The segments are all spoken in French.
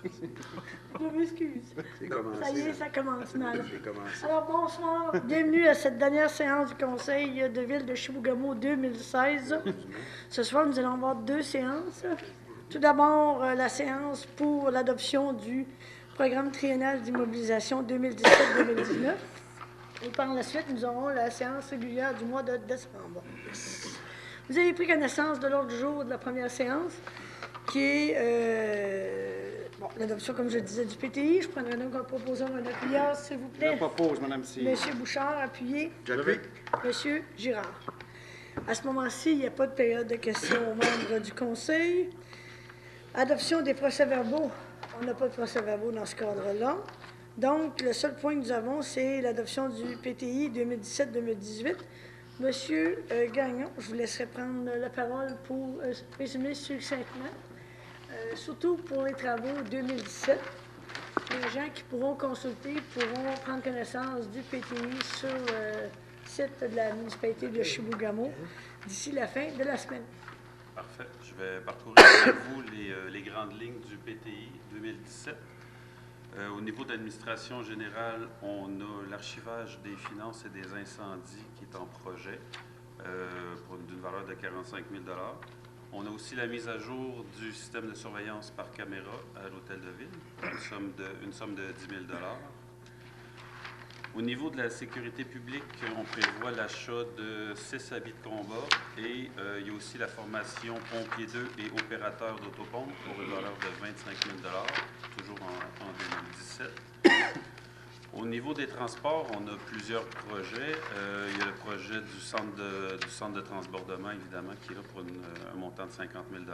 Je m'excuse. C'est commencé. Ça y est, ça commence mal. C'est commencé. Alors, bonsoir. Bienvenue à cette dernière séance du Conseil de ville de Chibougamau 2016. Ce soir, nous allons avoir deux séances. Tout d'abord, la séance pour l'adoption du programme triennal d'immobilisation 2017-2019. Et par la suite, nous aurons la séance régulière du mois de décembre. Vous avez pris connaissance de l'ordre du jour de la première séance, qui est l'adoption, comme je disais, du PTI. Je prendrai donc un proposeur, un appuyeur, s'il vous plaît. Je propose, Mme Cyr. Monsieur Bouchard, appuyé. J'appuie. Monsieur Girard. À ce moment-ci, il n'y a pas de période de questions aux membres du Conseil. Adoption des procès-verbaux. On n'a pas de procès-verbaux dans ce cadre-là. Donc, le seul point que nous avons, c'est l'adoption du PTI 2017-2018. Monsieur Gagnon, je vous laisserai prendre la parole pour résumer succinctement, surtout pour les travaux 2017. Les gens qui pourront consulter pourront prendre connaissance du PTI sur le site de la municipalité de Chibougamau d'ici la fin de la semaine. Parfait. Je vais parcourir avec vous les grandes lignes du PTI 2017. Au niveau de l'administration générale, on a l'archivage des finances et des incendies qui est en projet d'une valeur de 45 000 $. On a aussi la mise à jour du système de surveillance par caméra à l'hôtel de ville, une somme de 10 000 $. Au niveau de la sécurité publique, on prévoit l'achat de 6 habits de combat et il y a aussi la formation pompiers 2 et opérateurs d'autopompe pour une valeur de 25 000 $, toujours en 2017. Au niveau des transports, on a plusieurs projets. Il y a le projet du centre de transbordement, évidemment, qui est là pour un montant de 50 000 $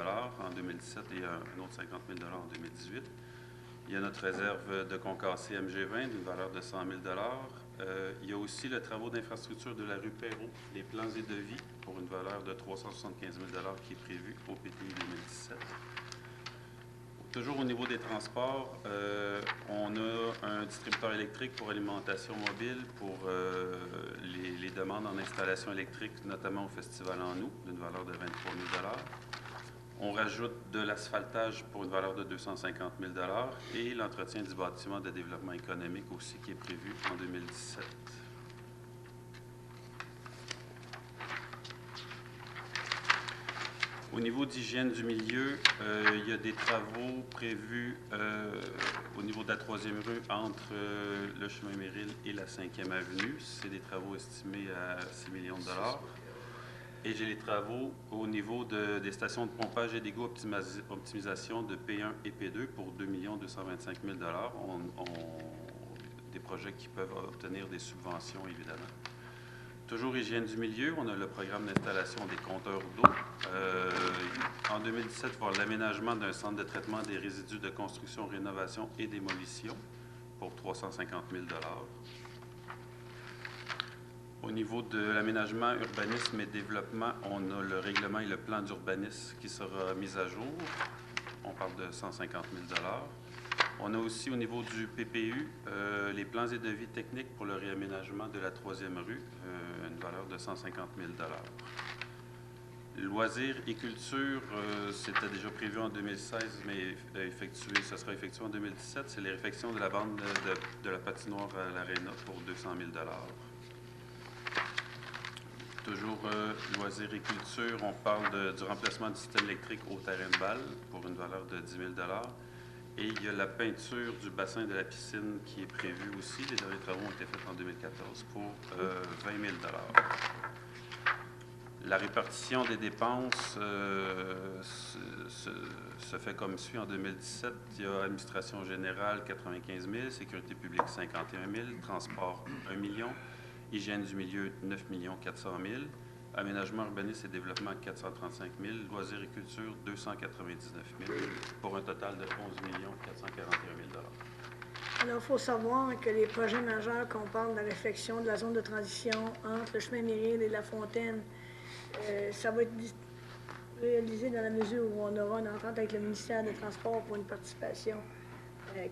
en 2017 et un autre 50 000 $ en 2018. Il y a notre réserve de concassé MG20 d'une valeur de 100 000 $. Il y a aussi le travaux d'infrastructure de la rue Perrault, les plans et devis pour une valeur de 375 000 $ qui est prévu au PTI 2017. Toujours au niveau des transports, on a un distributeur électrique pour alimentation mobile pour les demandes en installation électrique, notamment au Festival en août, d'une valeur de 23 000 $. On rajoute de l'asphaltage pour une valeur de 250 000 $ et l'entretien du bâtiment de développement économique aussi qui est prévu en 2017. Au niveau d'hygiène du milieu, il y a des travaux prévus au niveau de la 3e rue entre le chemin Méril et la 5e avenue. C'est des travaux estimés à 6 millions de $. Et j'ai les travaux au niveau des stations de pompage et d'égout optimisation de P1 et P2 pour 2 225 000 $. Des projets qui peuvent obtenir des subventions, évidemment. Toujours hygiène du milieu, on a le programme d'installation des compteurs d'eau. En 2017, il va y avoir l'aménagement d'un centre de traitement des résidus de construction, rénovation et démolition pour 350 000 $. Au niveau de l'aménagement, urbanisme et développement, on a le règlement et le plan d'urbanisme qui sera mis à jour. On parle de 150 000 $. On a aussi au niveau du PPU les plans et devis techniques pour le réaménagement de la 3e rue, une valeur de 150 000 $. Loisirs et culture, c'était déjà prévu en 2016, mais ce sera effectué en 2017. C'est les réfections de la bande de la patinoire à l'Aréna pour 200 000 $. Toujours loisirs et culture, on parle du remplacement du système électrique au terrain de balle pour une valeur de 10 000 $. Et il y a la peinture du bassin de la piscine qui est prévue aussi. Les derniers travaux ont été faits en 2014 pour 20 000 $. La répartition des dépenses se fait comme suit. En 2017, il y a administration générale 95 000, sécurité publique 51 000, transport 1 million, hygiène du milieu 9 400 000, aménagement, urbanisme et développement 435 000, loisirs et culture 299 000, pour un total de 11 441 000 $. Alors, il faut savoir que les projets majeurs qu'on parle de la réflexion de la zone de transition entre le chemin Méril et la Fontaine, ça va être réalisé dans la mesure où on aura une entente avec le ministère des Transports pour une participation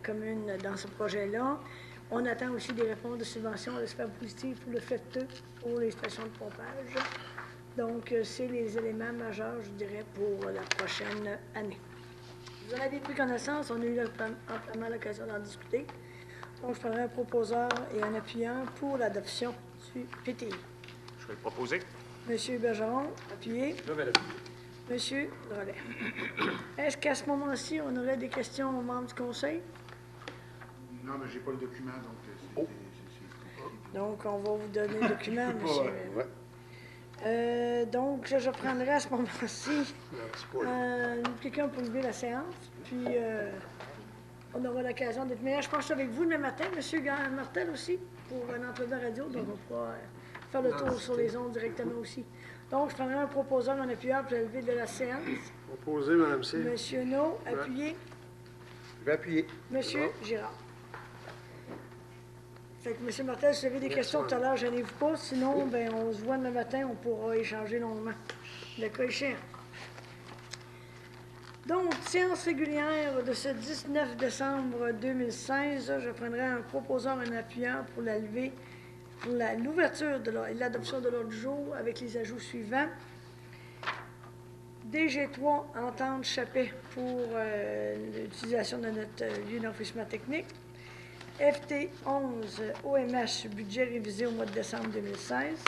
commune dans ce projet-là. On attend aussi des réponses de subventions, on espère positives pour le FETE, pour les stations de pompage. Donc, c'est les éléments majeurs, je dirais, pour la prochaine année. Vous en avez pris connaissance, on a eu amplement l'occasion d'en discuter. Donc, je prendrai un proposeur et un appuyant pour l'adoption du PTI. Je vais le proposer. Monsieur Bergeron, appuyé. Je vais l'appuyer. Monsieur Drolet. Est-ce qu'à ce moment-ci, on aurait des questions aux membres du conseil? Non, mais j'ai pas le document, donc c'est... Donc, on va vous donner le document, monsieur. Ouais. Donc, je prendrai à ce moment-ci quelqu'un pour lever la séance, puis on aura l'occasion d'être meilleur. Je pense avec vous demain matin, monsieur Martel aussi, pour une entrevue de radio, donc on pourra faire le tour sur les ondes directement aussi. Donc, je prendrai un proposeur, un appuyeur pour lever de la séance. Proposé, Mme C. Monsieur No, appuyé. Je vais appuyer. Monsieur Girard. Fait que, M. Martel, si vous avez des questions tout à l'heure, gênez-vous pas. Sinon, ben, on se voit demain matin, on pourra échanger longuement. Le cas échéant. Donc, séance régulière de ce 19 décembre 2016, je prendrai un proposeur, un appuyant pour la levée, pour l'ouverture et l'adoption de l'ordre du jour avec les ajouts suivants. DG3, entente Chappé pour l'utilisation de notre lieu d'enrichissement technique. FT11, OMH, budget révisé au mois de décembre 2016.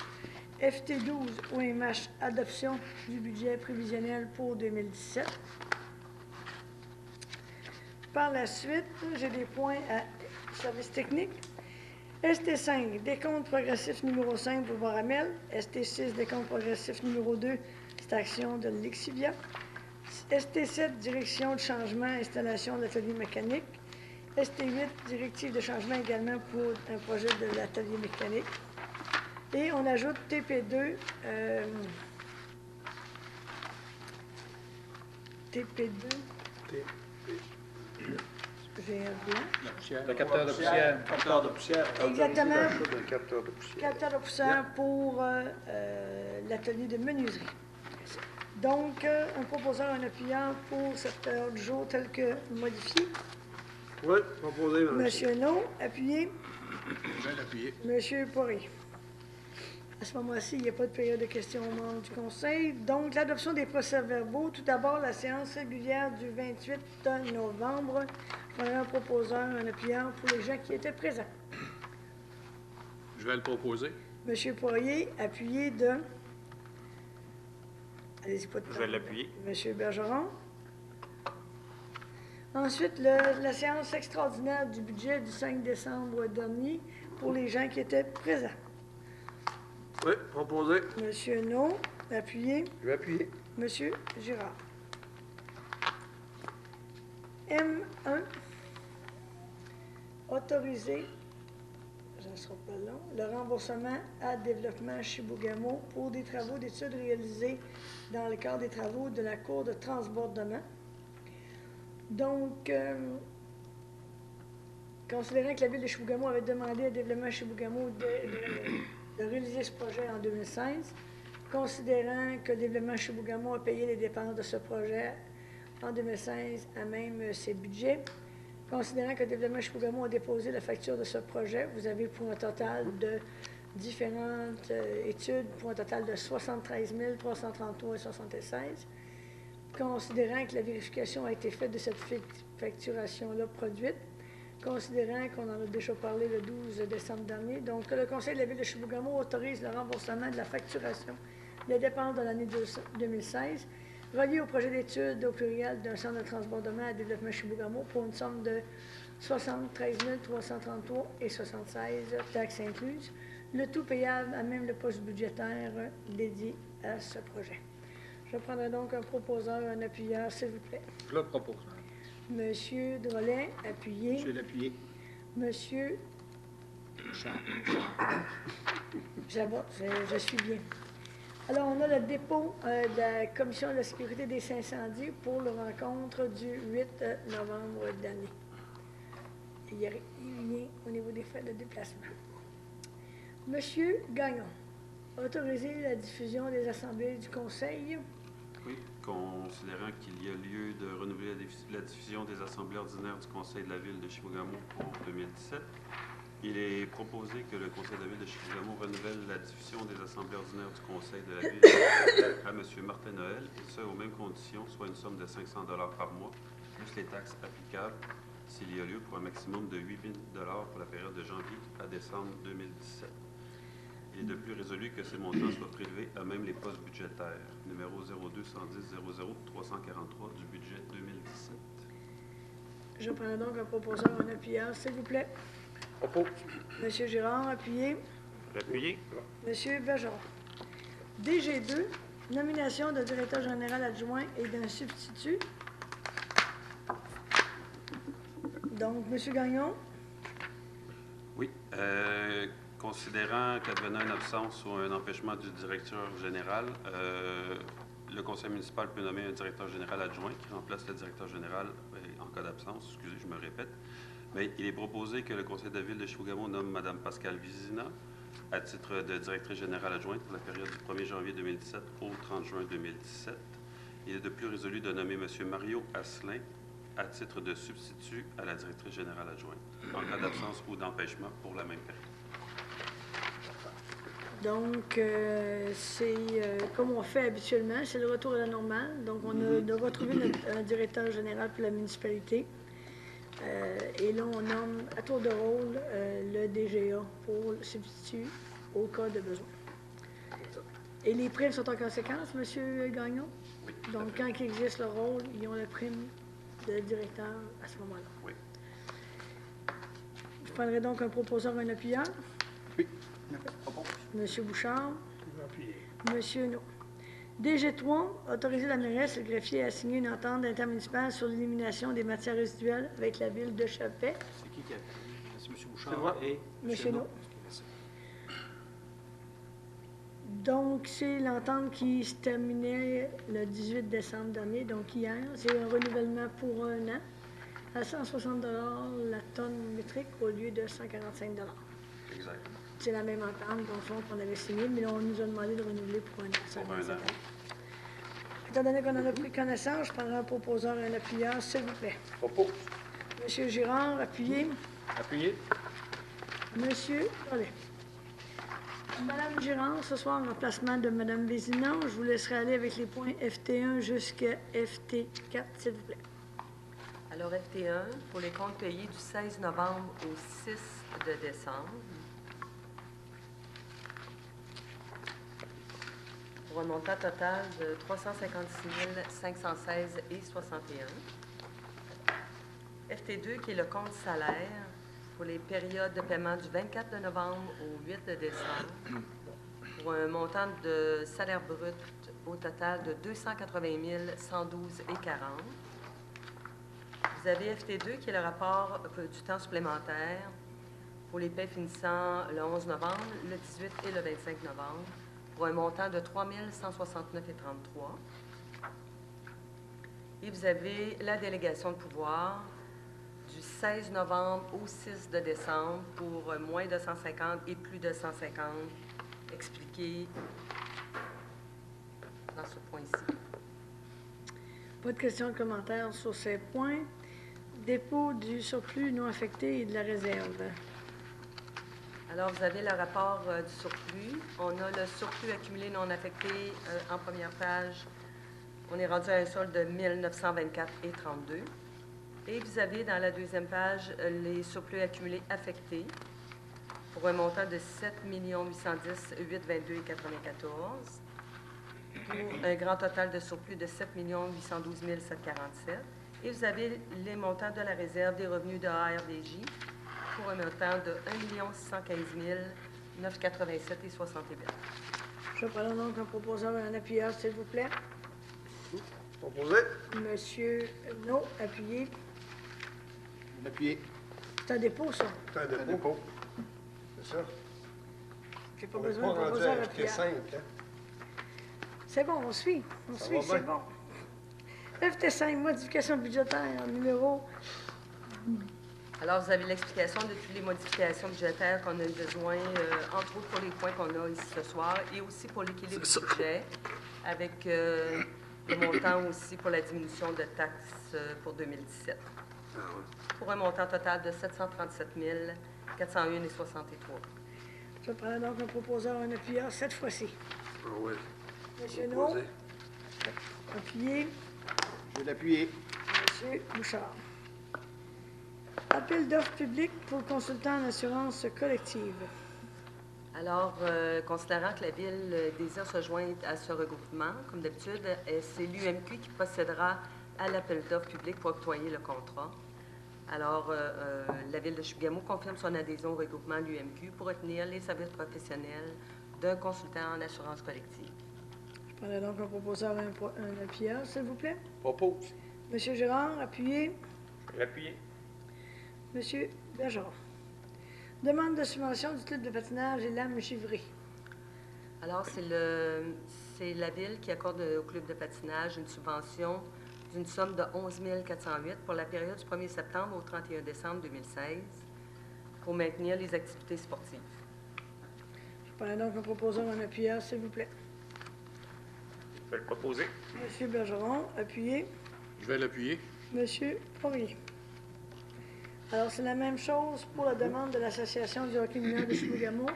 FT12, OMH, adoption du budget prévisionnel pour 2017. Par la suite, j'ai des points à service technique. ST5, décompte progressif numéro 5 pour Boramel. ST6, décompte progressif numéro 2, station de l'Exivia. ST7, direction de changement, installation de l'atelier mécanique. ST8, directive de changement également pour un projet de l'atelier mécanique. Et on ajoute TP2, j'ai un blanc. Le capteur de poussière. Capteur de poussière. Exactement. Un capteur de poussière. Capteur de poussière pour l'atelier de menuiserie. Donc, un proposeur, un appuyant pour cette heure du jour tel que modifié. Oui, proposé, Mme C. Monsieur No, appuyé. Je vais l'appuyer. Monsieur Poré. À ce moment-ci, il n'y a pas de période de questions aux membres du Conseil. Donc, l'adoption des procès-verbaux. Tout d'abord, la séance régulière du 28 novembre. On a un proposeur, un appuyant pour les gens qui étaient présents. Je vais le proposer. Monsieur Poirier, appuyé de... Allez-y, pas de temps. Je vais l'appuyer. Monsieur Bergeron. Ensuite, la séance extraordinaire du budget du 5 décembre dernier pour les gens qui étaient présents. Oui, proposé. Monsieur No, appuyé. Je vais appuyer. Monsieur Girard. M1, autorisé, ça ne sera pas long, le remboursement à développement Chibougamau pour des travaux d'études réalisés dans le cadre des travaux de la Cour de transbordement. Donc, considérant que la Ville de Chibougamau avait demandé à Développement Chibougamau de réaliser ce projet en 2016, considérant que Développement Chibougamau a payé les dépenses de ce projet en 2016 à même ses budgets, considérant que Développement Chibougamau a déposé la facture de ce projet, vous avez pour un total de différentes études, pour un total de 73 333,76 $. Considérant que la vérification a été faite de cette facturation-là produite, considérant qu'on en a déjà parlé le 12 décembre dernier, donc que le Conseil de la Ville de Chibougamau autorise le remboursement de la facturation des dépenses de l'année 2016 reliées au projet d'études au pluriel d'un centre de transbordement à développement Chibougamau pour une somme de 73 333,76 $, taxes incluses, le tout payable à même le poste budgétaire dédié à ce projet. Je prendrai donc un proposeur, un appuyeur, s'il vous plaît. Je le propose. Monsieur Drolet, appuyé. Je vais l'appuyer. Monsieur Jabot, je suis bien. Alors, on a le dépôt de la Commission de la sécurité des incendies pour le rencontre du 8 novembre dernier. Il y a rien au niveau des frais de déplacement. Monsieur Gagnon, autoriser la diffusion des assemblées du Conseil. Oui, considérant qu'il y a lieu de renouveler la diffusion des assemblées ordinaires du Conseil de la Ville de Chibougamau pour 2017, il est proposé que le Conseil de la Ville de Chibougamau renouvelle la diffusion des assemblées ordinaires du Conseil de la Ville à M. Martin Noël, et ce, aux mêmes conditions, soit une somme de 500 $ par mois, plus les taxes applicables s'il y a lieu pour un maximum de 8 000 $ pour la période de janvier à décembre 2017. Il est de plus résolu que ces montants soient prélevés à même les postes budgétaires, numéro 02 110 00 343 du budget 2017. Je prends donc un proposeur, un appuyeur, s'il vous plaît. Propos. Monsieur Girard, appuyé. Appuyé. Monsieur Bergeron. DG2, nomination de directeur général adjoint et d'un substitut. Donc, Monsieur Gagnon. Oui. Considérant qu'advenant une absence ou un empêchement du directeur général, le conseil municipal peut nommer un directeur général adjoint qui remplace le directeur général en cas d'absence. Excusez, je me répète. Mais il est proposé que le conseil de la ville de Chibougamau nomme Mme Pascale Vizina à titre de directrice générale adjointe pour la période du 1er janvier 2017 au 30 juin 2017. Il est de plus résolu de nommer M. Mario Asselin à titre de substitut à la directrice générale adjointe en cas d'absence ou d'empêchement pour la même période. Donc, c'est comme on fait habituellement, c'est le retour à la normale. Donc, on a de retrouver un directeur général pour la municipalité. Et là, on nomme à tour de rôle le DGA pour le substitut au cas de besoin. Et les primes sont en conséquence, M. Gagnon? Oui. Donc, quand il existe le rôle, ils ont la prime de directeur à ce moment-là. Oui. Je prendrai donc un proposeur, un appuyeur. Oui. M. Bouchard. Appuyé. M. No. DG3, autoriser la mairesse et le greffier à signer une entente intermunicipale sur l'élimination des matières résiduelles avec la ville de Chappais. C'est qui a appelé? C'est M. Bouchard et M. No. Donc, c'est l'entente qui se terminait le 18 décembre dernier, donc hier. C'est un renouvellement pour un an à 160 $ la tonne métrique au lieu de 145 $. Exact. C'est la même entente, dans le fond, qu'on avait signée, mais là, on nous a demandé de renouveler pour un an. Pour un an. Étant donné qu'on en a pris connaissance, je prendrai un proposeur et un appuyeur, s'il vous plaît. Propos. Monsieur Girard, appuyé. Appuyé. Monsieur Collet. Madame Girard, ce soir, en remplacement de Madame Vézina, je vous laisserai aller avec les points FT1 jusqu'à FT4, s'il vous plaît. Alors, FT1, pour les comptes payés du 16 novembre au 6 de décembre, pour un montant total de 356 516,61. FT2, qui est le compte salaire, pour les périodes de paiement du 24 de novembre au 8 de décembre, pour un montant de salaire brut au total de 280 112,40. Vous avez FT2, qui est le rapport du temps supplémentaire pour les paies finissant le 11 novembre, le 18 et le 25 novembre, pour un montant de 3 169,33. Et vous avez la délégation de pouvoir du 16 novembre au 6 de décembre pour moins de 150 et plus de 150, expliqué dans ce point-ci. Pas de questions de commentaires sur ces points. Dépôt du surplus non affecté et de la réserve. Alors, vous avez le rapport du surplus. On a le surplus accumulé non affecté en première page. On est rendu à un solde de 1924,32. Et vous avez dans la deuxième page les surplus accumulés affectés pour un montant de 7 810 822,94 pour un grand total de surplus de 7 812 747. Et vous avez les montants de la réserve des revenus de ARDJ pour un montant de 1 615 987,68. Je prends donc un proposeur et un appuyeur, s'il vous plaît. Proposé. Monsieur No, appuyé. Appuyé. C'est un dépôt, ça. C'est un dépôt. C'est ça. J'ai pas On n'est besoin de pas rendu proposeur à appuyeur. FT5. Hein? C'est bon, on suit. On Ça suit, va c'est bien. bon. FT5, modification budgétaire, numéro. Alors, vous avez l'explication de toutes les modifications budgétaires qu'on a eu besoin, entre autres pour les points qu'on a ici ce soir, et aussi pour l'équilibre du budget, avec le montant aussi pour la diminution de taxes pour 2017. Pour un montant total de 737 401,63. Je prends donc un proposeur et un appuyeur cette fois-ci. Ah oui. Monsieur No, Proposé. appuyé. Je vais l'appuyer. M. Bouchard. Appel d'offres publiques pour consultant en assurance collective. Alors, considérant que la Ville désire se joindre à ce regroupement, comme d'habitude, c'est l'UMQ qui procédera à l'appel d'offres public pour octroyer le contrat. Alors, la Ville de Chibougamau confirme son adhésion au regroupement l'UMQ pour retenir les services professionnels d'un consultant en assurance collective. Je prendrai donc un proposeur, un appuyeur, s'il vous plaît. Oppose. M. Gérard, appuyé. Appuyé. M. Bergeron. Demande de subvention du club de patinage et lames givrées. Alors, c'est la Ville qui accorde au club de patinage une subvention d'une somme de 11 408 pour la période du 1er septembre au 31 décembre 2016 pour maintenir les activités sportives. Je prendrai donc un proposeur, un appuyeur, s'il vous plaît. Je vais le proposer. M. Bergeron, appuyé. Je vais l'appuyer. M. Poirier. Alors, c'est la même chose pour la demande de l'Association du hockey mineur de Chibougamau.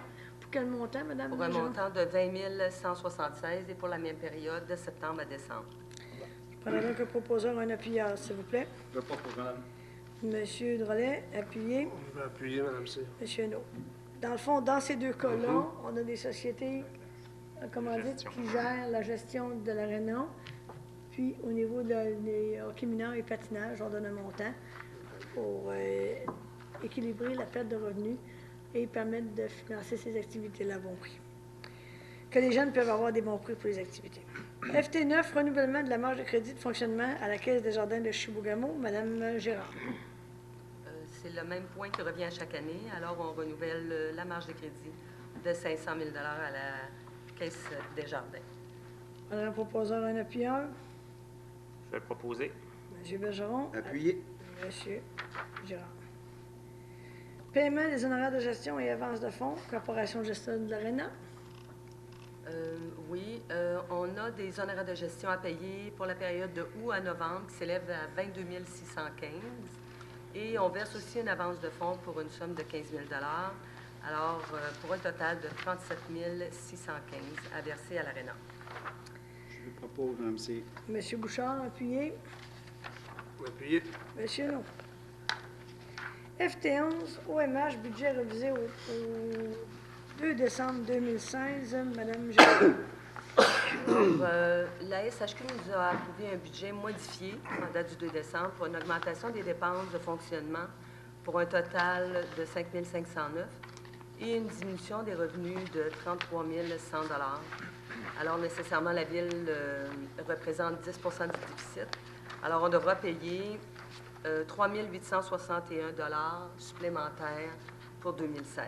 Pour quel montant, Mme Pour un Bergeron? montant de 20 176 et pour la même période de septembre à décembre. Je prendrai donc un proposeur, un appuyeur, s'il vous plaît. Je vais propose, madame. M. Drolet, appuyé. Je vais appuyer, madame C. M. Hainaut. Dans le fond, dans ces deux cas-là, on a des sociétés, comment dire, qui gèrent la gestion de l'aréna. Puis, au niveau des hockey mineurs et patinage, on donne un montant pour équilibrer la perte de revenus et permettre de financer ces activités-là à bon prix. Que les jeunes peuvent avoir des bons prix pour les activités. FT9, renouvellement de la marge de crédit de fonctionnement à la Caisse des jardins de Chibougamau. Madame Gérard. C'est le même point qui revient chaque année. Alors, on renouvelle la marge de crédit de 500 000 à la Caisse des jardins. Madame proposeur, un appuyeur. Je vais le proposer. M. Bergeron. Appuyé. M. Gérard. Paiement des honoraires de gestion et avances de fonds, Corporation de gestion de l'ARENA. Oui, on a des honoraires de gestion à payer pour la période de août à novembre qui s'élève à 22 615. Et on verse aussi une avance de fonds pour une somme de 15 000 alors pour un total de 37 615 à verser à l'ARENA. Je le propose, madame C. M. Bouchard, appuyé. Appuyé. M. Hainaut. FT11, OMH, budget révisé au 2 décembre 2016. Madame Gérard. La SHQ nous a approuvé un budget modifié en date du 2 décembre pour une augmentation des dépenses de fonctionnement pour un total de 5 509 et une diminution des revenus de 33 100 Alors, nécessairement, la Ville représente 10 du déficit. Alors, on devra payer 3 861 supplémentaires pour 2016.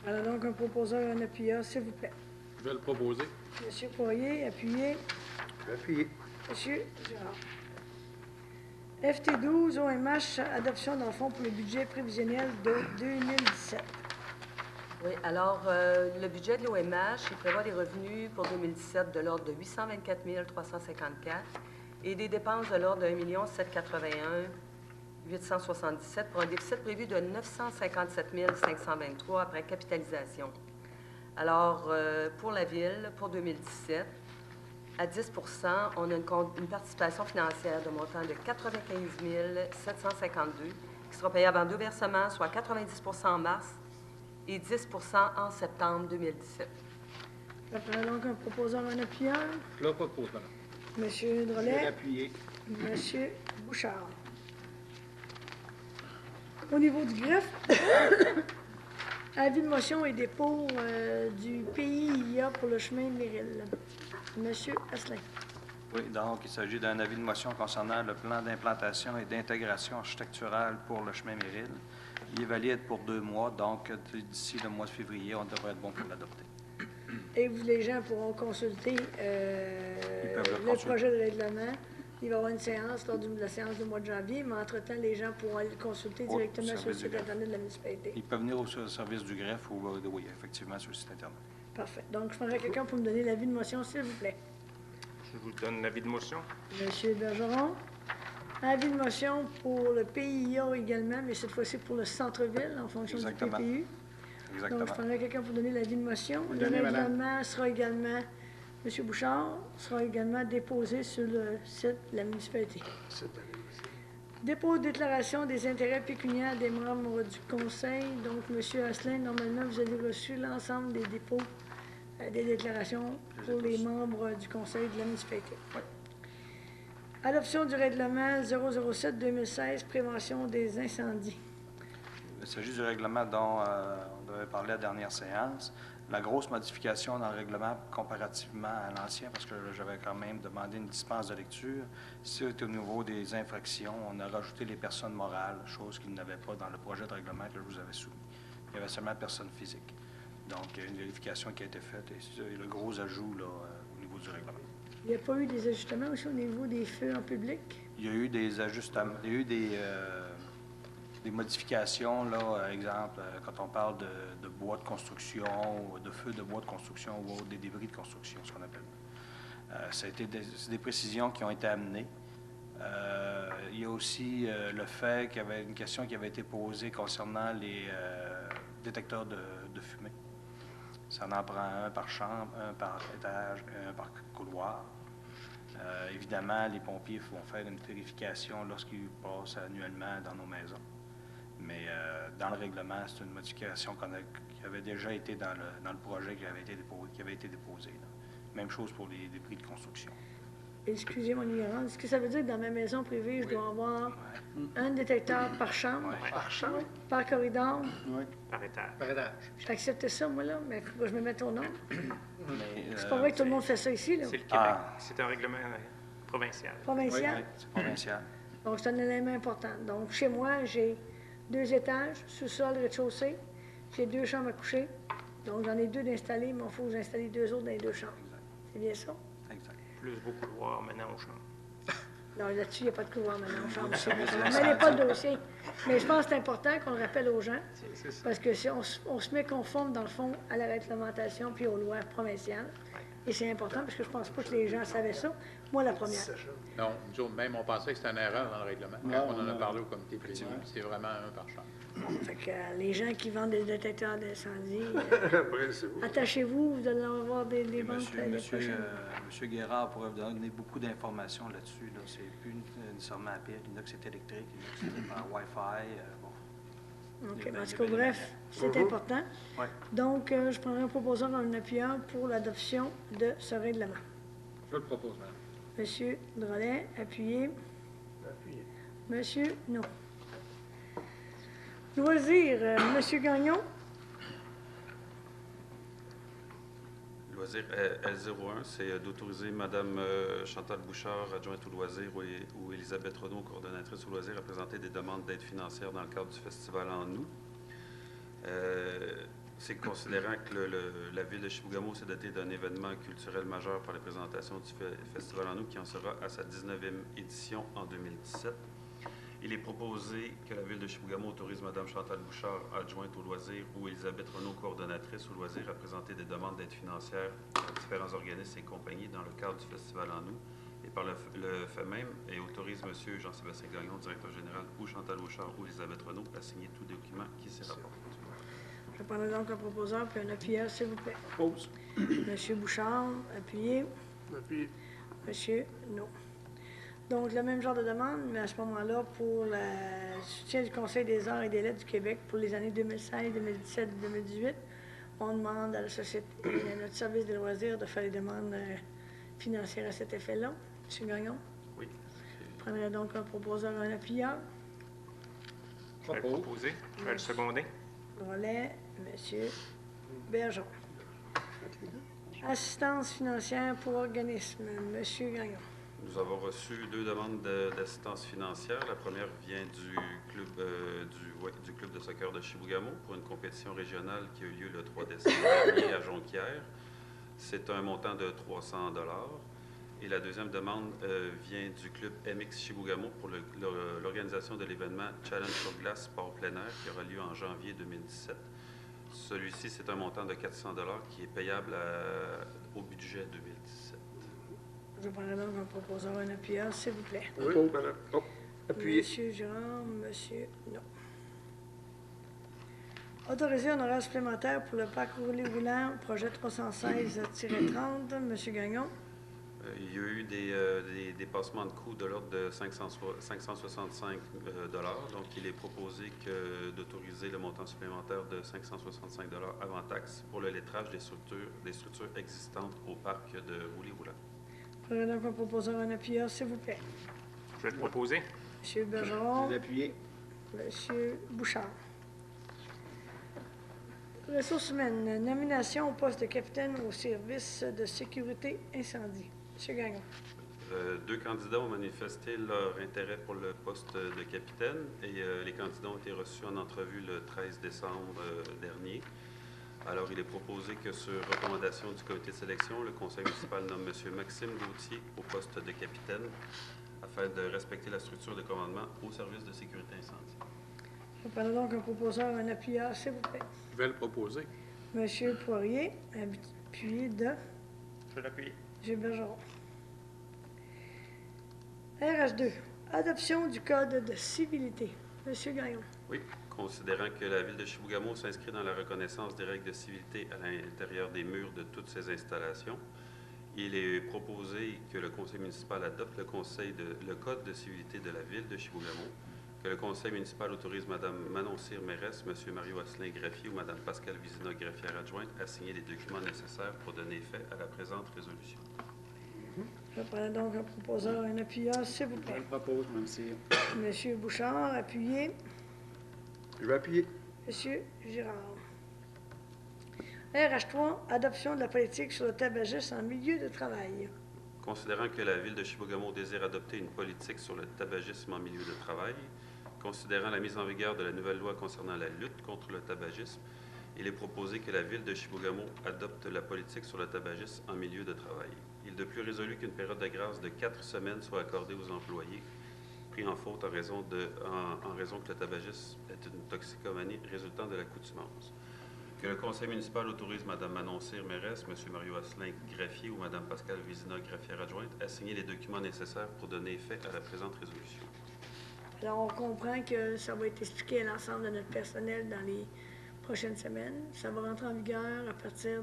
Alors donc un proposeur, un appuyeur, s'il vous plaît. Je vais le proposer. M. Poirier, appuyé. Je vais appuyer. M. Gérard. FT12, OMH, adoption d'un fonds pour le budget prévisionnel de 2017. Oui, alors, le budget de l'OMH, il prévoit des revenus pour 2017 de l'ordre de 824 354 et des dépenses de l'ordre de 1 781 877 pour un déficit prévu de 957 523 après capitalisation. Alors, pour la Ville, pour 2017, à 10 on a une participation financière de montant de 95 752 qui sera payable en deux versements, soit 90 en mars et 10 en septembre 2017. Je prends donc un proposeur, un appuyeur. Je le propose, madame. M. Je vais Drolet. l'appuyer. M. Bouchard. Au niveau du greffe, avis de motion et dépôt du PIIA pour le chemin Méril. M. Asselin. Oui, donc il s'agit d'un avis de motion concernant le plan d'implantation et d'intégration architecturale pour le chemin Méril. Il est valide pour 2 mois, donc d'ici le mois de février, on devrait être bon pour l'adopter. Et vous, les gens pourront consulter le projet de règlement. Il va y avoir une séance lors de la séance du mois de janvier, mais entre-temps, les gens pourront aller le consulter directement sur le site Internet de la municipalité. Ils peuvent venir au service du greffe ou, oui, effectivement, sur le site Internet. Parfait. Donc, je prendrai quelqu'un pour me donner l'avis de motion, s'il vous plaît. Je vous donne l'avis de motion. Monsieur Bergeron. Avis de motion pour le PIA également, mais cette fois-ci pour le centre-ville, en fonction Exactement. du PPU. Exactement. Donc, je prendrai quelqu'un pour donner l'avis de motion. Vous Le donnez, madame. règlement sera également M. Bouchard sera également déposé sur le site de la municipalité. Dépôt de déclaration des intérêts pécuniaires des membres du conseil. Donc, M. Asselin, normalement, vous avez reçu l'ensemble des dépôts des déclarations pour les membres du conseil de la municipalité. Oui. Adoption du règlement 007-2016, prévention des incendies. Il s'agit du règlement dont on devait parler à la dernière séance. La grosse modification dans le règlement comparativement à l'ancien, parce que j'avais quand même demandé une dispense de lecture, c'est au niveau des infractions. On a rajouté les personnes morales, chose qu'il n'y avait pas dans le projet de règlement que je vous avais soumis. Il y avait seulement personnes physiques. Donc, il y a une vérification qui a été faite et c'est le gros ajout là, au niveau du règlement. Il n'y a pas eu des ajustements aussi au niveau des feux en public? Il y a eu des ajustements, il y a eu des modifications, là, exemple, quand on parle de bois de construction, ou de feux de bois de construction ou des débris de construction, ce qu'on appelle. Ça a été des précisions qui ont été amenées. Il y a aussi le fait qu'il y avait une question qui avait été posée concernant les détecteurs de fumée. Ça en prend un par chambre, un par étage, un par couloir. Évidemment, les pompiers vont faire une vérification lorsqu'ils passent annuellement dans nos maisons. Mais dans le règlement, c'est une modification qui avait déjà été dans le projet qui avait été déposé. Là. Même chose pour les débris de construction. Excusez mon ignorance. Est-ce que ça veut dire que dans ma maison privée, je dois avoir un détecteur par chambre, Par chambre? par corridor? Oui. Par étage. Par étage. J'ai accepté ça, moi, là, mais il faut que je me mette au nom. Mais, C'est pas vrai que tout le monde fait ça ici, là. C'est le Québec. C'est un règlement provincial. Provincial. Oui, c'est provincial. Donc, c'est un élément important. Donc, chez moi, j'ai 2 étages, sous-sol, rez-de-chaussée. J'ai 2 chambres à coucher. Donc, j'en ai 2 d'installés, mais il faut que j'installe 2 autres dans les 2 chambres. C'est bien ça? Exact. Plus vos couloirs, maintenant, on change. Non, là-dessus, il n'y a pas de couloir maintenant. On change ça. c'est On l'incendie. mêlez pas le dossier. Mais je pense que c'est important qu'on le rappelle aux gens, C'est ça. parce que si on se met conforme, dans le fond, à la réglementation puis aux lois provinciales. Et c'est important, parce que je pense pas que les gens savaient ça. Moi, la première. Non, nous autres, même, on pensait que c'était une erreur dans le règlement. Quand on en a parlé au comité PDI, c'était vraiment un par chambre. Fait que les gens qui vendent des détecteurs d'incendie, Après, c'est vous. attachez-vous, vous allez avoir des Et ventes l'année prochaine. Monsieur Guérard pourrait vous donner beaucoup d'informations là-dessus. Là. C'est plus nécessairement à pile. Il y en a que c'est électrique, il y en a que c'est par Wi-Fi. Bon. OK, Il y a en tout bien cas, des bref, c'est important. Oui. Donc, je prendrai un proposeur en appuyant pour l'adoption de ce règlement. Je le propose, madame. Monsieur Drolet, appuyez. Monsieur, non. Loisirs, Monsieur Gagnon. Loisir L01, c'est d'autoriser Mme Chantal Bouchard, adjointe au loisir, ou Elisabeth Renaud, coordonnatrice au loisir, à présenter des demandes d'aide financière dans le cadre du festival en août. C'est considérant que la ville de Chibougamau s'est dotée d'un événement culturel majeur par la présentation du festival en août, qui en sera à sa 19e édition en 2017. Il est proposé que la ville de Chibougamau autorise Mme Chantal Bouchard, adjointe au loisir, ou Elisabeth Renaud, coordonnatrice au loisir, à présenter des demandes d'aide financière à différents organismes et compagnies dans le cadre du festival en août. Et par le fait même, et autorise M. Jean-Sébastien Gagnon, directeur général, ou Chantal Bouchard ou Elisabeth Renaud, à signer tout document qui s'y rapporte. Je prendrai donc un proposeur puis un appuyeur, s'il vous plaît. Pause. Monsieur Bouchard, appuyez. Appuyez. Monsieur, non. Donc, le même genre de demande, mais à ce moment-là, pour le soutien du Conseil des arts et des lettres du Québec pour les années 2016, 2017 et 2018, on demande à la société, à notre service des loisirs de faire les demandes financières à cet effet-là. Monsieur Gagnon? Oui. Je prendrai donc un proposeur, un appuyeur. Je vais le proposer. Je vais le seconder. Drolet, Monsieur Bergeron. Assistance financière pour organisme, Monsieur Gagnon. Nous avons reçu 2 demandes d'assistance financière. La première vient du club de soccer de Chibougamau pour une compétition régionale qui a eu lieu le 3 décembre dernier à Jonquière. C'est un montant de 300 $. Et la deuxième demande vient du club MX Chibougamau pour l'organisation de l'événement Challenge sur glace sport plein air qui aura lieu en janvier 2017. Celui-ci, c'est un montant de 400 $ qui est payable au budget 2017. Je prendrai donc un proposeur, un appuyeur, s'il vous plaît. Oui, madame. Oh, appuyez. Monsieur Jean, Monsieur, non. Autoriser un horaire supplémentaire pour le parc roulant, projet 316-30. M. Gagnon. Il y a eu des dépassements de coûts de l'ordre de 565 donc il est proposé d'autoriser le montant supplémentaire de 565 avant taxe pour le lettrage des structures existantes au parc de roulis-roulant. Prenez donc un proposeur, un appuyeur, s'il vous plaît. Je vais le proposer. M. Bergeron. L'appuyer. M. Bouchard. Ressources humaines, nomination au poste de capitaine au service de sécurité incendie. M. Gagnon. 2 candidats ont manifesté leur intérêt pour le poste de capitaine et les candidats ont été reçus en entrevue le 13 décembre dernier. Alors, il est proposé que sur recommandation du comité de sélection, le conseil municipal nomme M. Maxime Gauthier au poste de capitaine afin de respecter la structure de commandement au service de sécurité incendie. Je prends donc un proposeur, un appuyeur, s'il vous plaît. Je vais le proposer. M. Poirier, appuyé de Je vais l'appuyer. M. Bergeron. RH2, adoption du code de civilité. M. Gagnon. Oui, considérant que la ville de Chibougamau s'inscrit dans la reconnaissance des règles de civilité à l'intérieur des murs de toutes ses installations, il est proposé que le conseil municipal adopte le code de civilité de la ville de Chibougamau, que le conseil municipal autorise Mme Manon Cyr-Mérès, M. Mario-Asselin Greffier ou Mme Pascale Vizina, greffière adjointe, à signer les documents nécessaires pour donner effet à la présente résolution. Je prends donc un proposeur, un appuyeur, s'il vous Je plaît. le propose, Mme Cyr. M. Bouchard, appuyé. Je vais appuyer. M. Girard. RH3, adoption de la politique sur le tabagisme en milieu de travail. Considérant que la ville de Chibougamau désire adopter une politique sur le tabagisme en milieu de travail, considérant la mise en vigueur de la nouvelle loi concernant la lutte contre le tabagisme, il est proposé que la ville de Chibougamau adopte la politique sur le tabagisme en milieu de travail. Il est de plus résolu qu'une période de grâce de 4 semaines soit accordée aux employés pris en faute en raison que le tabagisme est une toxicomanie résultant de l'accoutumance. Que le conseil municipal autorise Mme Manon Cyr-Mérès, M. Mario-Asselin Greffier ou Mme Pascale Vizina, greffière adjointe, à signer les documents nécessaires pour donner effet à la présente résolution. Alors, on comprend que ça va être expliqué à l'ensemble de notre personnel dans les prochaines semaines. Ça va rentrer en vigueur à partir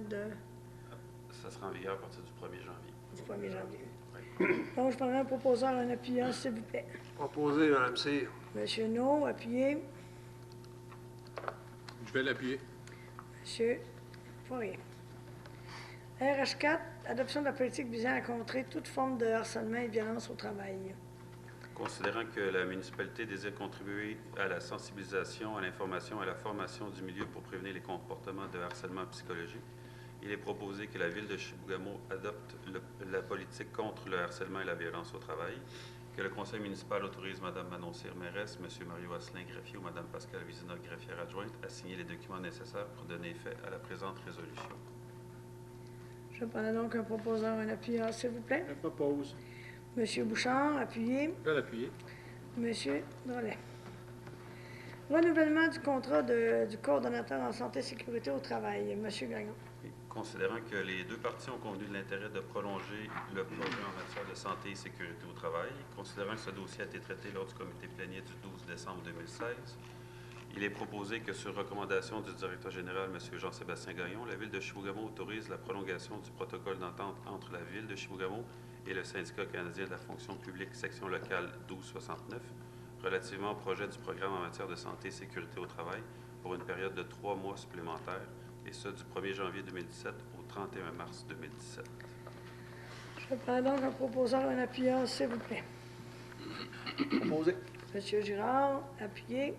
Ça sera en vigueur à partir du 1er janvier. du 1er janvier. Donc, je prendrai un proposeur, un appuyeur, s'il vous plaît. Proposé, Mme Cyr. M. No, appuyé. Je vais l'appuyer. M. Poirier. RH4, adoption de la politique visant à contrer toute forme de harcèlement et violence au travail. Considérant que la municipalité désire contribuer à la sensibilisation, à l'information et à la formation du milieu pour prévenir les comportements de harcèlement psychologique, il est proposé que la ville de Chibougamau adopte la politique contre le harcèlement et la violence au travail, que le conseil municipal autorise Mme Manon Cyr-Mérès, M. Mario-Asselin Greffier ou Mme Pascale Vizina, greffière adjointe, à signer les documents nécessaires pour donner effet à la présente résolution. Je prends donc un proposeur, un appuyeur, s'il vous plaît. Je le propose. M. Bouchard, appuyé. Je vais l'appuyer. M. Drolet. Renouvellement du contrat du coordonnateur en santé et sécurité au travail. M. Gagnon. Considérant que les deux parties ont convenu de l'intérêt de prolonger le projet en matière de santé et sécurité au travail, considérant que ce dossier a été traité lors du comité plénier du 12 décembre 2016, il est proposé que sur recommandation du directeur général, M. Jean-Sébastien Gagnon, la Ville de Chibougamau autorise la prolongation du protocole d'entente entre la Ville de Chibougamau et le syndicat canadien de la fonction publique section locale 1269 relativement au projet du programme en matière de santé et sécurité au travail pour une période de 3 mois supplémentaires, et ce du 1er janvier 2017 au 31 mars 2017. Je prends donc un proposeur, un appuyeur, s'il vous plaît. Proposé. M. Girard, appuyé.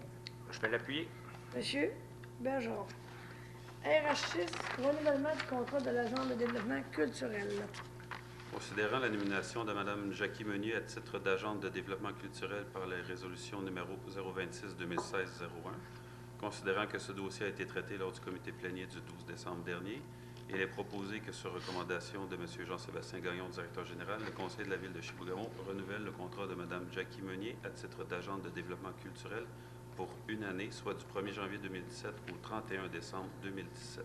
Je vais l'appuyer. M. Bergeron. RH6, renouvellement du contrat de l'agent de développement culturel. Considérant la nomination de Mme Jackie Meunier à titre d'agente de développement culturel par la résolution numéro 026-2016-01, considérant que ce dossier a été traité lors du comité plénier du 12 décembre dernier, il est proposé que sur recommandation de M. Jean-Sébastien Gagnon, directeur général, le conseil de la Ville de Chibougamau renouvelle le contrat de Mme Jackie Meunier à titre d'agente de développement culturel pour une année, soit du 1er janvier 2017 au 31 décembre 2017.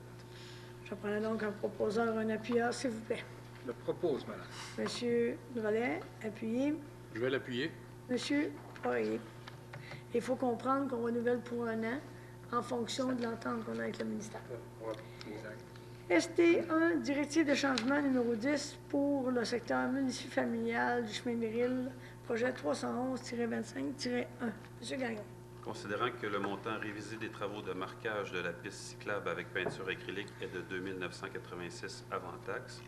Je prends donc un proposeur, un appuyeur, s'il vous plaît. Je le propose, madame. M. Drolet, appuyé. Je vais l'appuyer. M. Poirier. Il faut comprendre qu'on renouvelle pour un an en fonction de l'entente qu'on a avec le ministère. Oui, exact. ST1, directive de changement numéro 10 pour le secteur multifamilial du chemin Méril, projet 311-25-1. Monsieur Gagnon. Considérant que le montant révisé des travaux de marquage de la piste cyclable avec peinture acrylique est de 2 986 avant taxe,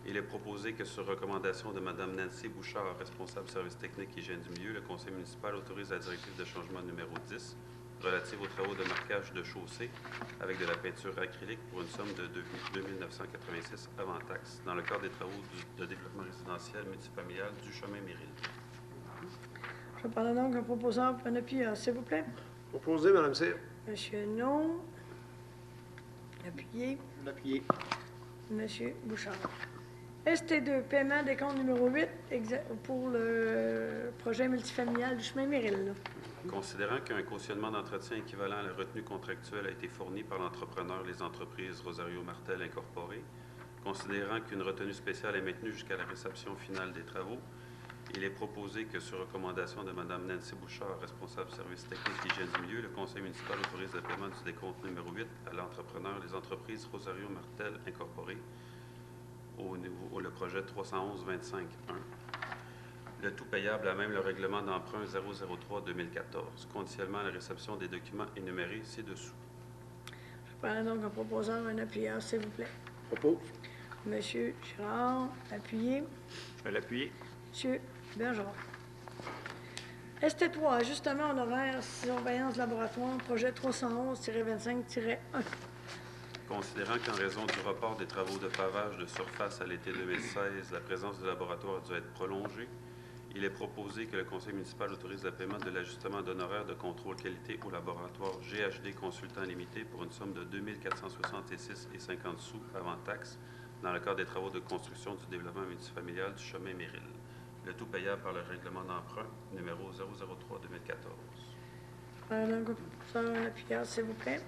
il est proposé que sur recommandation de Mme Nancy Bouchard, responsable service technique et hygiène du milieu, le conseil municipal autorise la directive de changement numéro 10 relative aux travaux de marquage de chaussée avec de la peinture acrylique pour une somme de 2 986 avant taxe dans le cadre des travaux de développement résidentiel multifamilial du chemin Méril. Je parle donc un proposeur pour un appui, s'il vous plaît. Proposé, Mme Cyr. Monsieur Non. Appuyé. Appuyé. Monsieur Bouchard. ST2, paiement des comptes numéro 8 pour le projet multifamilial du chemin Méril. Considérant qu'un cautionnement d'entretien équivalent à la retenue contractuelle a été fourni par l'entrepreneur Les Entreprises Rosario Martel Incorporé, considérant qu'une retenue spéciale est maintenue jusqu'à la réception finale des travaux, il est proposé que, sur recommandation de Mme Nancy Bouchard, responsable service technique et hygiène du milieu, le conseil municipal autorise le paiement du décompte numéro 8 à l'entrepreneur Les Entreprises Rosario Martel Incorporé le projet 311-25-1. Le tout payable à même le règlement d'emprunt 003-2014, conditionnellement à la réception des documents énumérés ci-dessous. Je parle donc un proposeur, un appuyeur, s'il vous plaît. Propose. Monsieur Girard, appuyé. Je vais l'appuyer. Monsieur Bergeron. ST3, ajustement en horaire, surveillance laboratoire, projet 311-25-1. Considérant qu'en raison du report des travaux de pavage de surface à l'été 2016, la présence du laboratoire a dû être prolongée, il est proposé que le conseil municipal autorise le paiement de l'ajustement d'honoraires de contrôle qualité au laboratoire GHD Consultant Limité pour une somme de 2 466,50 sous avant taxe dans le cadre des travaux de construction du développement multifamilial du chemin Méril. Le tout payable par le règlement d'emprunt numéro 003-2014. Donc, un appuyeur, s'il vous plaît.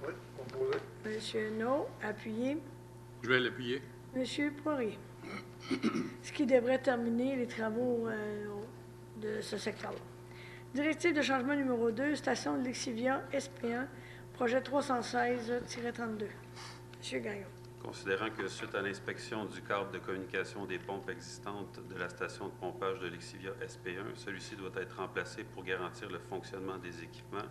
Oui, proposé. Monsieur No, appuyé. Je vais l'appuyer. Monsieur Poirier. Ce qui devrait terminer les travaux de ce secteur-là. Directive de changement numéro 2, station de Lexivia, SP1, projet 316-32. Monsieur Gagnon. Considérant que, suite à l'inspection du cadre de communication des pompes existantes de la station de pompage de Lexivia SP1, celui-ci doit être remplacé pour garantir le fonctionnement des équipements.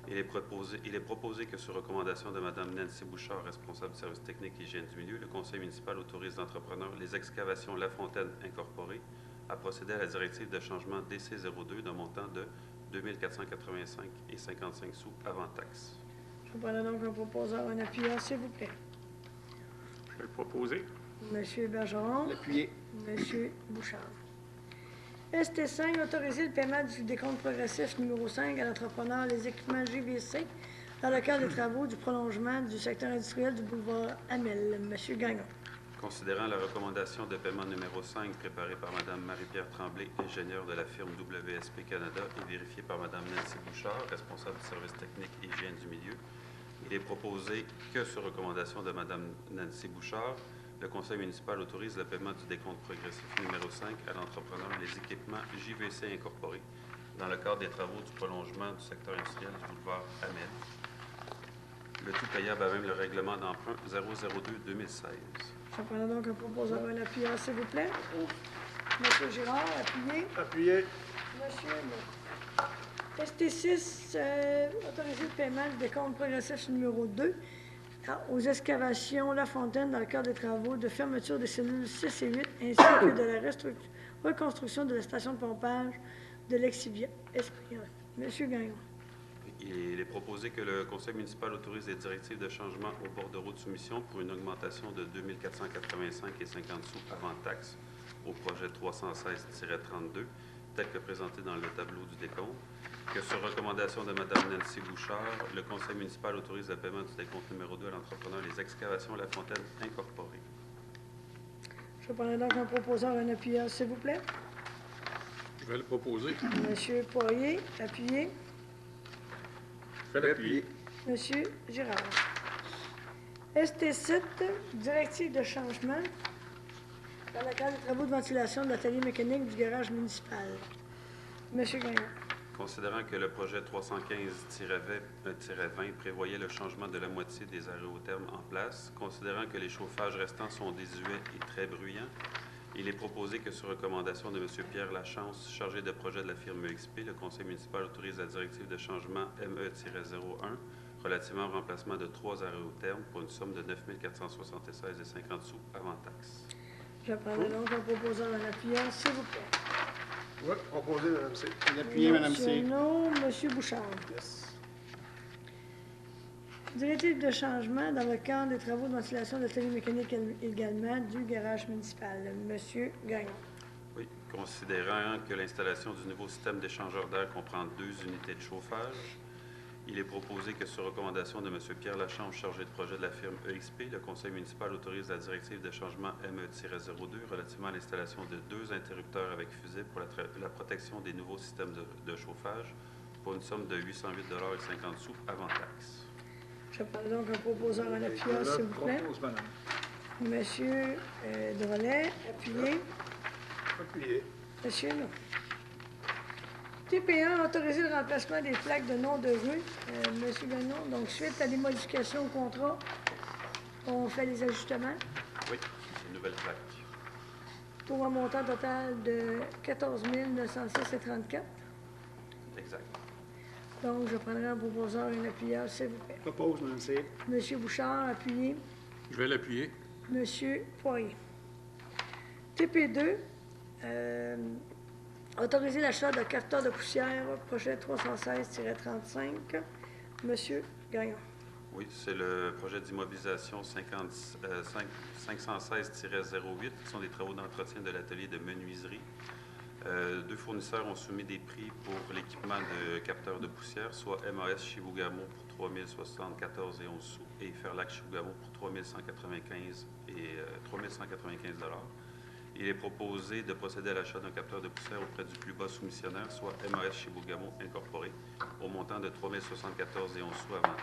Il est proposé que, sur recommandation de Mme Nancy Bouchard, responsable du service technique et hygiène du milieu, le conseil municipal autorise l'entrepreneur Les Excavations La Fontaine Incorporée à procéder à la directive de changement DC02 d'un montant de 2 485,55 sous avant taxe. Je prends donc un proposeur, un appuyeur, s'il vous plaît. Je vais le proposer. Monsieur Bergeron. L'appuyé. Monsieur Bouchard. ST5, autoriser le paiement du décompte progressif numéro 5 à l'entrepreneur Les Équipements JVC dans le cadre des travaux du prolongement du secteur industriel du boulevard Amel. Monsieur Gagnon. Considérant la recommandation de paiement numéro 5 préparée par Mme Marie-Pierre Tremblay, ingénieure de la firme WSP Canada et vérifiée par Mme Nancy Bouchard, responsable du service technique et hygiène du milieu, il est proposé que, sur recommandation de Mme Nancy Bouchard, le conseil municipal autorise le paiement du décompte progressif numéro 5 à l'entrepreneur Les Équipements JVC Incorporé dans le cadre des travaux du prolongement du secteur industriel du boulevard Amel. Le tout payable à même le règlement d'emprunt 002-2016. Je prends donc un proposeur, un appuyeur, s'il vous plaît. Monsieur Girard, appuyé. Appuyé. Monsieur No. ST6, autoriser le paiement du décompte progressif numéro 2 aux excavations La Fontaine dans le cadre des travaux de fermeture des cellules 6 et 8 ainsi que de la reconstruction de la station de pompage de Lexivia. Monsieur Gagnon. Il est proposé que le conseil municipal autorise les directives de changement au bordereau de soumission pour une augmentation de 2 485,50 sous avant taxe au projet 316-32, tel que présenté dans le tableau du décompte, que sur recommandation de Mme Nancy Bouchard, le conseil municipal autorise le paiement du décompte numéro 2 à l'entrepreneur Les Excavations La Fontaine Incorporée. Je prends donc un proposeur, un appuyeur, s'il vous plaît. Je vais le proposer. Monsieur Poirier, appuyé. Je vais l'appuyer. Monsieur Girard. ST7, directive de changement dans le cadre des travaux de ventilation de l'atelier mécanique du garage municipal. Monsieur Gagnon. Considérant que le projet 315-20 prévoyait le changement de la moitié des aérothermes en place, considérant que les chauffages restants sont désuets et très bruyants, il est proposé que sur recommandation de M. Pierre Lachance, chargé de projet de la firme EXP, le conseil municipal autorise la directive de changement ME-01 relativement au remplacement de 3 aérothermes pour une somme de 9 476,50 sous avant taxe. Je prendrai donc en proposant un appuyant, s'il vous plaît. Oui, proposé, Mme C. Appuyé, Mme C. Non, M. Bouchard. Yes. Directive de changement dans le cadre des travaux de ventilation de télémécanique également du garage municipal. M. Gagnon. Oui, considérant que l'installation du nouveau système d'échangeur d'air comprend 2 unités de chauffage, il est proposé que sur recommandation de M. Pierre Lachance, chargé de projet de la firme EXP, le conseil municipal autorise la directive de changement ME-02 relativement à l'installation de 2 interrupteurs avec fusible pour la protection des nouveaux systèmes de chauffage pour une somme de 808,50 sous avant taxe. Je prends donc en proposant un appuyant, s'il vous plaît. Propose, madame. Monsieur Drolet, appuyé. Appuyé. Monsieur non. TP1, autoriser le remplacement des plaques de nom de rue. Monsieur Gagnon, donc suite à des modifications au contrat, on fait les ajustements Oui, une nouvelle plaque. pour un montant total de 14 906,34. Exact. Donc, je prendrai en proposant un appuyeur, s'il vous plaît. Propose, Mme C. Monsieur Bouchard, appuyé. Je vais l'appuyer. Monsieur Poirier. TP2, autoriser l'achat de capteurs de poussière, projet 316-35. Monsieur Gagnon. Oui, c'est le projet d'immobilisation 516-08, qui sont des travaux d'entretien de l'atelier de menuiserie. 2 fournisseurs ont soumis des prix pour l'équipement de capteurs de poussière, soit MAS Chibougamau pour 3 074,11 sous et Ferlac Chibougamau pour 3 195 $. Il est proposé de procéder à l'achat d'un capteur de poussière auprès du plus bas soumissionnaire, soit MAS Chibougamau Incorporé, au montant de 3 074,11 sous avant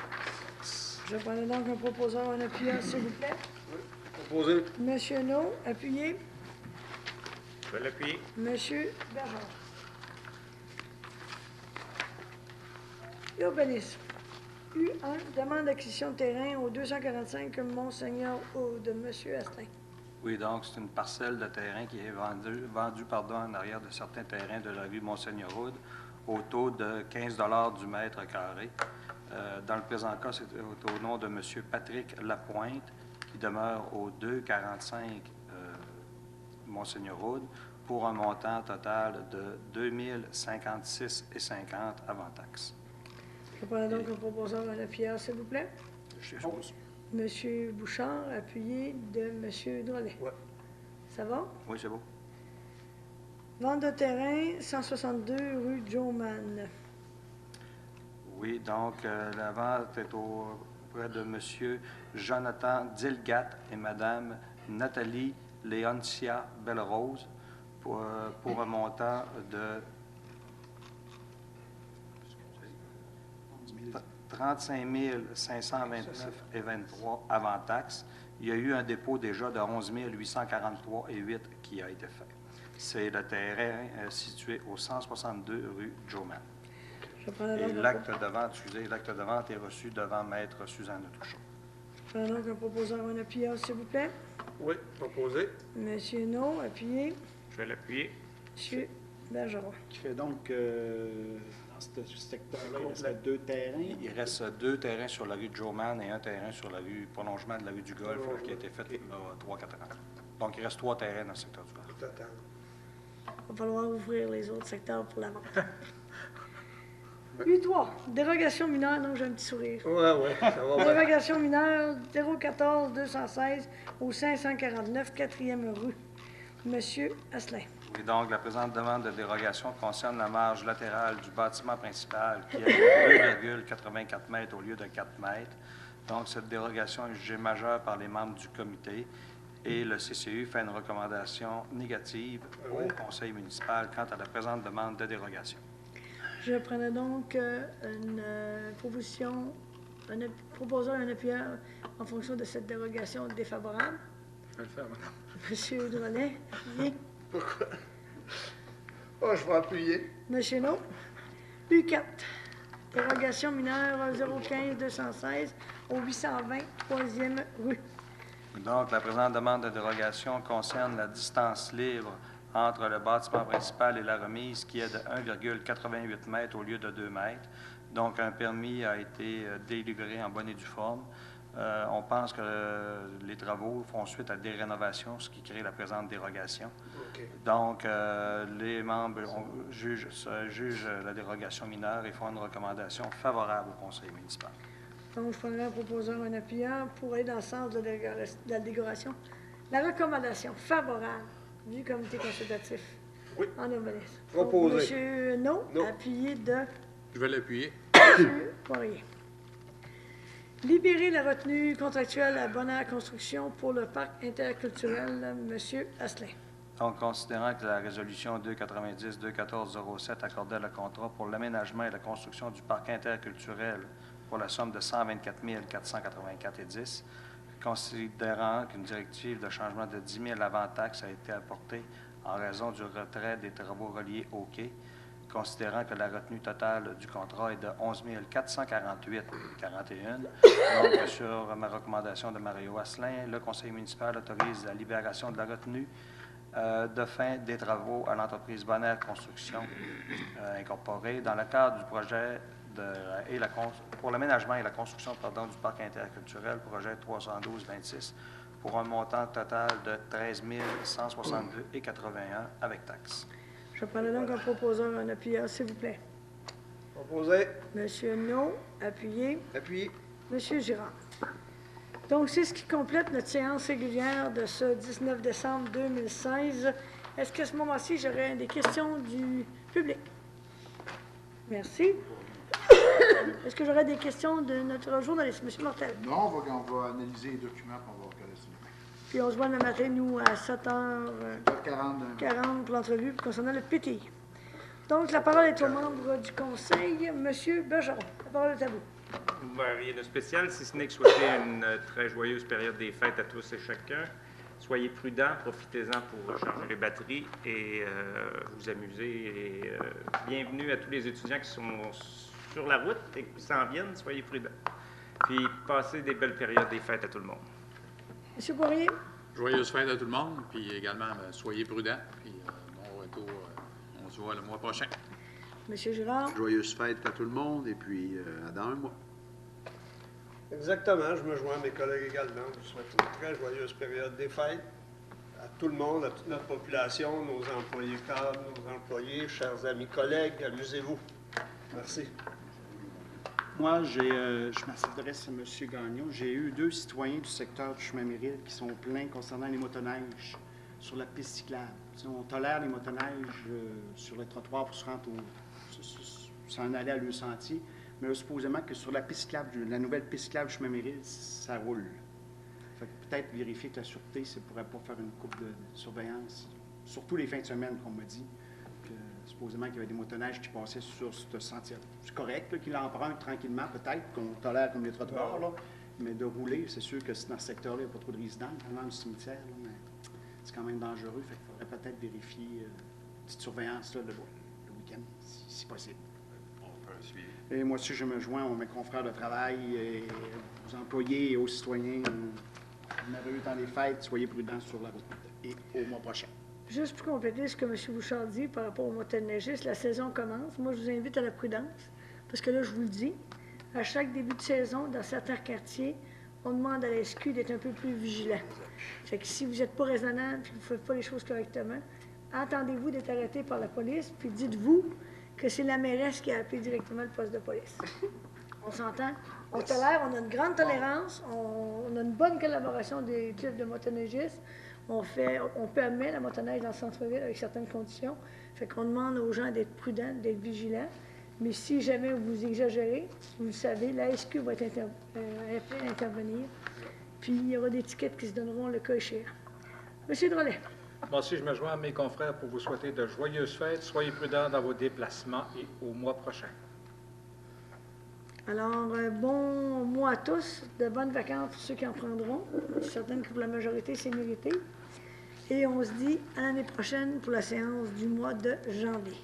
taxe. Je prendrai donc en proposant un appuyeur, s'il vous plaît. Proposé. Monsieur No, appuyé. Je vais l'appuyer. Monsieur Bergeron. Urbanisme. U1, demande d'acquisition de terrain au 245 Monseigneur de Monsieur Asselin. Oui, donc c'est une parcelle de terrain qui est vendue en arrière de certains terrains de la rue Monseigneur-Aude au taux de 15 $ du mètre carré. Dans le présent cas, c'est au nom de M. Patrick Lapointe, qui demeure au 245 Monseigneur-Aude, pour un montant total de 2 056,50 avant taxe. Je prends donc en proposant un appuyeur, s'il vous plaît. Je suppose. Monsieur Bouchard, appuyé de Monsieur Drolet. Ouais. Ça va? Oui, c'est beau. Vente de terrain, 162 rue Joman. Oui, donc la vente est auprès de M. Jonathan Dilgat et Mme Nathalie Léoncia Bellerose pour un montant de 35 529,23 avant taxe. Il y a eu un dépôt déjà de 11 843,08 qui a été fait. C'est le terrain situé au 162 rue Joman. Et l'acte de vente est reçu devant Maître Suzanne Touchon. Je prends donc en proposant un appuyeur, s'il vous plaît. Oui, proposé. Monsieur No, appuyé. Je vais l'appuyer. Monsieur Bergeron. Qui fait donc, dans ce secteur-là, il reste 2 terrains. Il reste 2 terrains sur la rue Joman et un terrain sur la rue prolongement de la rue du Golfe qui a été fait il y a 3-4 ans. Donc, il reste 3 terrains dans le secteur du Golfe. Total. Il va falloir ouvrir les autres secteurs pour la vente. U3, dérogation mineure. Non, j'ai un petit sourire. Oui, ça va bien. Dérogation mineure 014-216 au 549 4e rue. Monsieur Asselin. Et donc, la présente demande de dérogation concerne la marge latérale du bâtiment principal qui est de 2,84 mètres au lieu de 4 mètres. Donc, cette dérogation est jugée majeure par les membres du comité et le CCU fait une recommandation négative au conseil municipal quant à la présente demande de dérogation. Je prenais donc une proposition, proposant un appuyeur en fonction de cette dérogation défavorable. Je vais le faire, madame. Monsieur Drolet, appuyé. Pourquoi? Oh, je vais appuyer. Monsieur No, U4, dérogation mineure 015-216 au 820 3e rue. Donc, la présente demande de dérogation concerne la distance libre entre le bâtiment principal et la remise qui est de 1,88 m au lieu de 2 m. Donc, un permis a été délivré en bonne et due forme. On pense que les travaux font suite à des rénovations, ce qui crée la présente dérogation. OK. Donc, les membres jugent la dérogation mineure et font une recommandation favorable au conseil municipal. Donc, je prendrai un proposeur, un appuyant pour aller dans le sens de la délégation. La recommandation favorable du comité consultatif. Oui. En noblesse. Proposé. Monsieur No, No. appuyé de Je vais l'appuyer. Monsieur Poirier. Libérer la retenue contractuelle à Bonheur Construction pour le parc interculturel, Monsieur Asselin. Donc, considérant que la résolution 290-214-07 accordait le contrat pour l'aménagement et la construction du parc interculturel pour la somme de 124 484,10 considérant qu'une directive de changement de 10 000 avant taxe a été apportée en raison du retrait des travaux reliés au quai, considérant que la retenue totale du contrat est de 11 448,41. Donc, sur ma recommandation de Mario Asselin, le conseil municipal autorise la libération de la retenue de fin des travaux à l'entreprise Bonheur Construction Incorporée dans le cadre du projet pour l'aménagement et la construction du parc interculturel, projet 312-26, pour un montant total de 13 162,81 avec taxes. Je prendrai donc un proposeur, un appuyeur, s'il vous plaît. Proposé. Monsieur No, appuyé. Appuyé. Monsieur Girard. Donc, c'est ce qui complète notre séance régulière de ce 19 décembre 2016. Est-ce qu'à ce moment-ci, j'aurais des questions du public? Merci. Est-ce que j'aurais des questions de notre journaliste, M. Mortel? Non, on va analyser les documents et on va regarder ça. Puis on se voit le matin, nous, à 7h40 pour l'entrevue concernant le PTI. Donc, la parole est aux membres du conseil. M. Bergeron, la parole est à vous. Rien de spécial, si ce n'est que souhaiter une très joyeuse période des fêtes à tous et chacun. Soyez prudents, profitez-en pour recharger les batteries et vous amuser. Et bienvenue à tous les étudiants qui sont sur la route et qui s'en viennent. Soyez prudents. Puis passez des belles périodes des fêtes à tout le monde. M. Poirier. Joyeuses fêtes à tout le monde, puis également, soyez prudents, puis bon retour, on se voit le mois prochain. M. Girard. Joyeuses fêtes à tout le monde et puis à dans un mois. Exactement, je me joins à mes collègues également. Je vous souhaite une très joyeuse période des fêtes à tout le monde, à toute notre population, nos employés cadres, nos employés, chers amis collègues, amusez-vous. Merci. Moi, je m'adresse à M. Gagnon. J'ai eu 2 citoyens du secteur du chemin Méril qui sont plaints concernant les motoneiges sur la piste cyclable. On tolère les motoneiges sur les trottoirs pour se rendre s'en aller à leur sentier, mais supposément que sur la piste cyclable, la nouvelle piste cyclable du chemin Méril, ça roule. Fait que peut-être vérifier que la sûreté, ça ne pourrait pas faire une coupe de surveillance, surtout les fins de semaine, comme on m'a dit. Supposément qu'il y avait des motoneiges qui passaient sur ce sentier. C'est correct qu'ils l'empruntent tranquillement, peut-être, qu'on tolère comme les trottoirs, là, mais de rouler, c'est sûr que dans ce secteur-là, il n'y a pas trop de résidents, dans le cimetière, là, mais c'est quand même dangereux. Fait qu'il faudrait peut-être vérifier une petite surveillance là, le week-end, si possible. On peut un suivi. Et moi aussi, je me joins à mes confrères de travail, et aux employés et aux citoyens. Merveilleux dans les fêtes, soyez prudents sur la route et au mois prochain. Juste pour compléter ce que M. Bouchard dit par rapport aux motoneigistes, la saison commence. Moi, je vous invite à la prudence, parce que là, je vous le dis, à chaque début de saison, dans certains quartiers, on demande à la SQ d'être un peu plus vigilant. Fait que si vous n'êtes pas raisonnable et que vous ne faites pas les choses correctement, attendez-vous d'être arrêté par la police, puis dites-vous que c'est la mairesse qui a appelé directement le poste de police. On s'entend? On tolère, on a une grande tolérance, on a une bonne collaboration des clubs de motoneigistes. On permet la motoneige dans le centre-ville avec certaines conditions. Fait qu'on demande aux gens d'être prudents, d'être vigilants. Mais si jamais vous exagérez, vous le savez, la SQ va être appelée à intervenir. Puis il y aura des tickets qui se donneront le cas échéant. Monsieur Drolet. Moi aussi, je me joins à mes confrères pour vous souhaiter de joyeuses fêtes. Soyez prudents dans vos déplacements et au mois prochain. Alors, bon mois à tous, de bonnes vacances pour ceux qui en prendront. Je suis certaine que pour la majorité, c'est mérité. Et on se dit à l'année prochaine pour la séance du mois de janvier.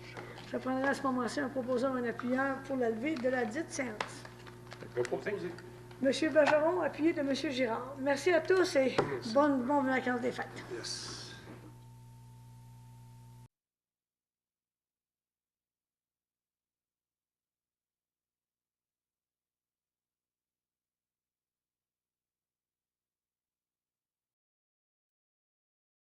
Je prendrai à ce moment-ci un proposant ou un appuyant pour la levée de la dite séance. Proposé. M. Bergeron, appuyé de M. Girard. Merci à tous et bonnes vacances des fêtes. Yes.